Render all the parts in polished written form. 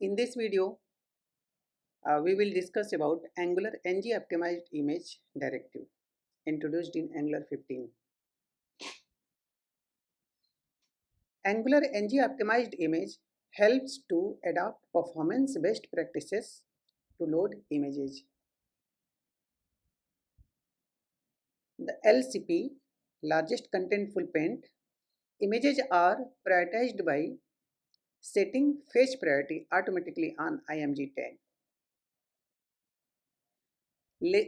In this video, we will discuss about Angular NgOptimized image directive introduced in Angular 15. Angular NgOptimized image helps to adopt performance best practices to load images. The LCP, largest contentful paint, images are prioritized by setting fetch priority automatically on IMG tag.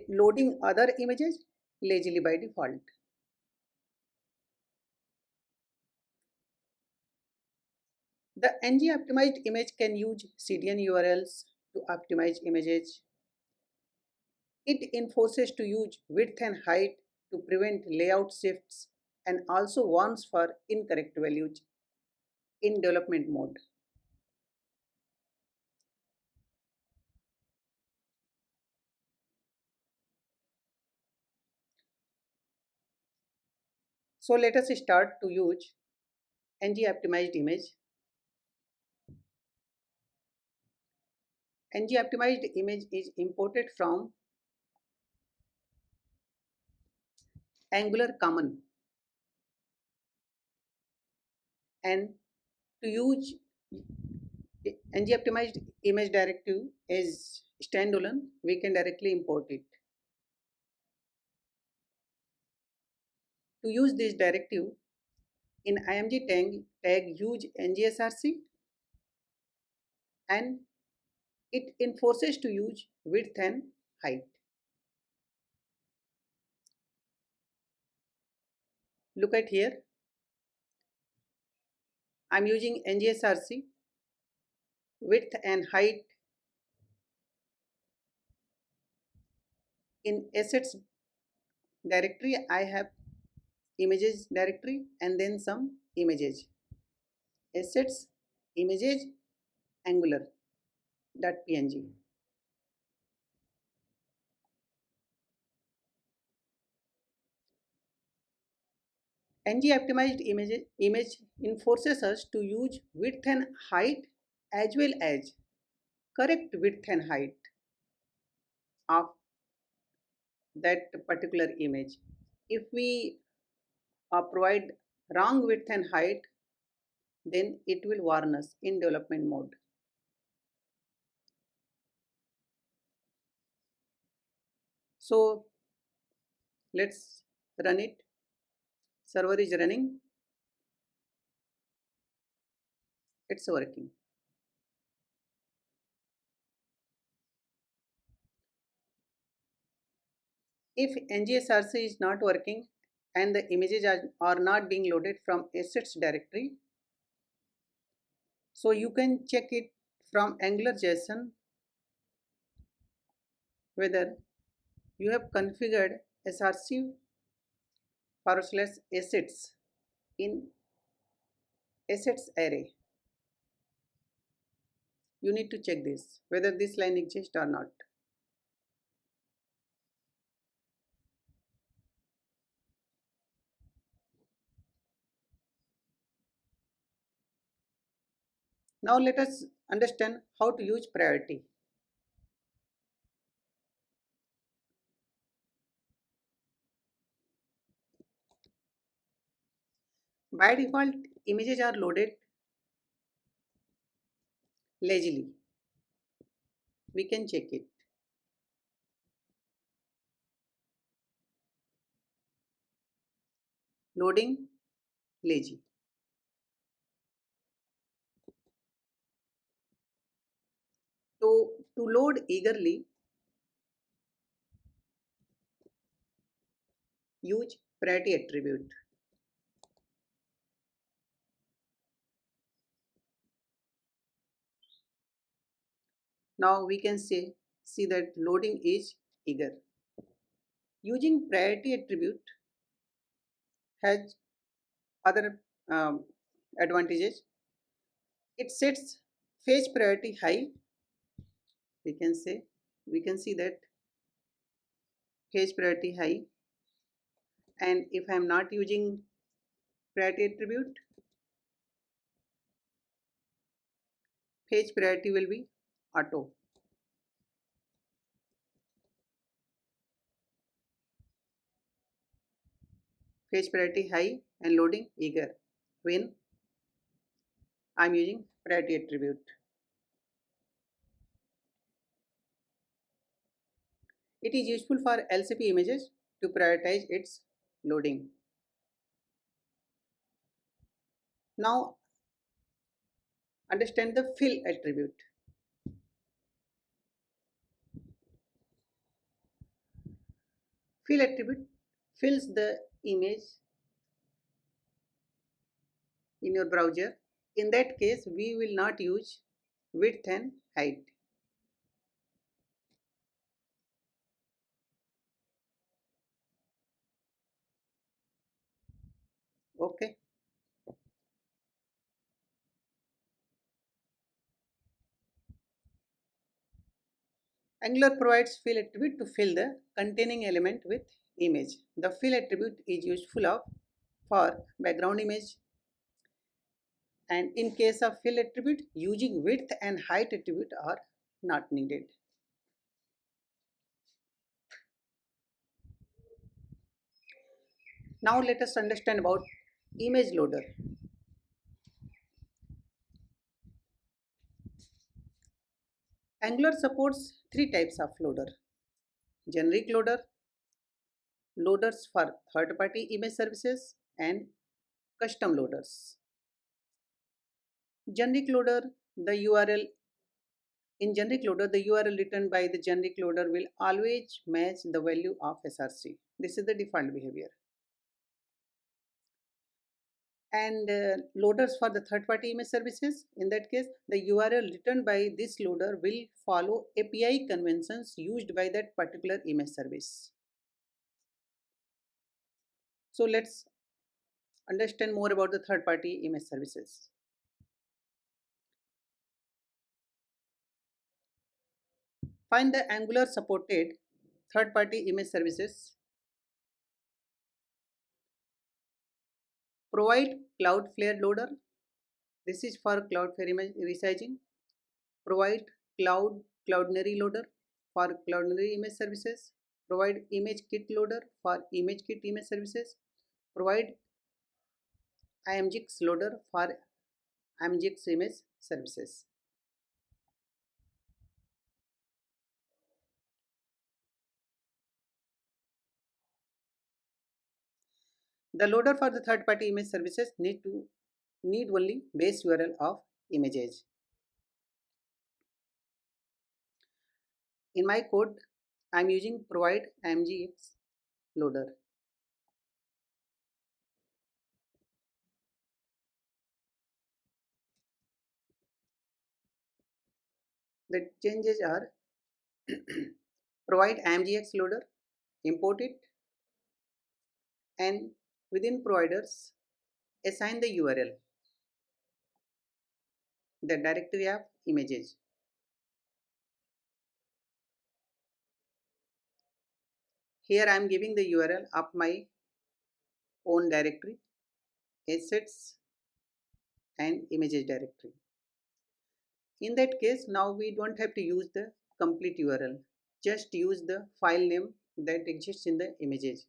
Loading other images lazily by default. The NgOptimized image can use CDN URLs to optimize images. It enforces to use width and height to prevent layout shifts and also warns for incorrect values in development mode. So let us start to use NgOptimized image. NgOptimized image is imported from Angular Common, and to use NgOptimized image directive as standalone, we can directly import it. To use this directive, in IMG tag use NGSRC, and it enforces to use width and height. Look at here, I'm using NGSRC, width and height. In assets directory, I have images directory and then some images. Assets, images, angular.png. NgOptimized image enforces us to use width and height as well as correct width and height of that particular image. If we provide wrong width and height, then it will warn us in development mode. So let's run it. Server is running. It's working. If NGSRC is not working and the images are not being loaded from assets directory, so you can check it from AngularJSON whether you have configured src/assets in assets array. You need to check this, whether this line exists or not. Now let us understand how to use priority. By default, images are loaded lazily. We can check it. Loading lazy. To load eagerly, use priority attribute. Now we can see that loading is eager. Using priority attribute has other advantages. It sets fetch priority high. We can see that fetch priority high, and if I am not using priority attribute, Fetch priority will be auto. Fetch priority high and loading eager when I am using priority attribute. It is useful for LCP images to prioritize its loading. Now understand the fill attribute. Fill attribute fills the image in your browser. In that case, we will not use width and height. Okay. Angular provides fill attribute to fill the containing element with image. The fill attribute is useful for background image, and in case of fill attribute, using width and height attribute are not needed. Now let us understand about image loader. Angular supports three types of loader: generic loader, loaders for third-party image services, and custom loaders. Generic loader, the URL In generic loader, the URL written by the generic loader will always match the value of SRC. This is the default behavior. And loaders for the third-party image services, in that case, the URL written by this loader will follow API conventions used by that particular image service. So let's understand more about the third-party image services. Find the Angular supported third-party image services. Provide Cloudflare loader. This is for Cloudflare image resizing. Provide Cloudinary loader for Cloudinary image services. Provide image kit loader for image kit image services. Provide IMGix loader for IMGix image services. The loader for the third-party image services need only base URL of images. In my code, I am using provide IMGX loader. The changes are provide IMGX loader, import it, and within providers assign the URL, the directory of images. Here I am giving the URL of my own directory, assets and images directory. In that case, now we don't have to use the complete URL, just use the file name that exists in the images.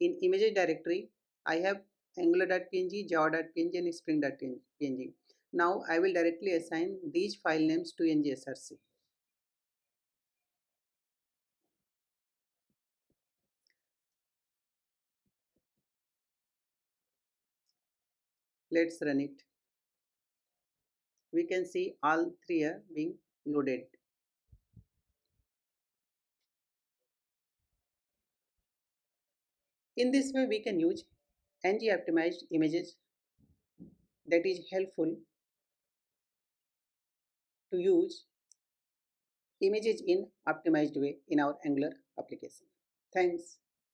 In images directory, I have angular.png, java.png and spring.png. Now I will directly assign these file names to NgSrc. Let's run it. We can see all three are being loaded. In this way, we can use NgOptimized images, that is helpful to use images in optimized way in our Angular application. Thanks.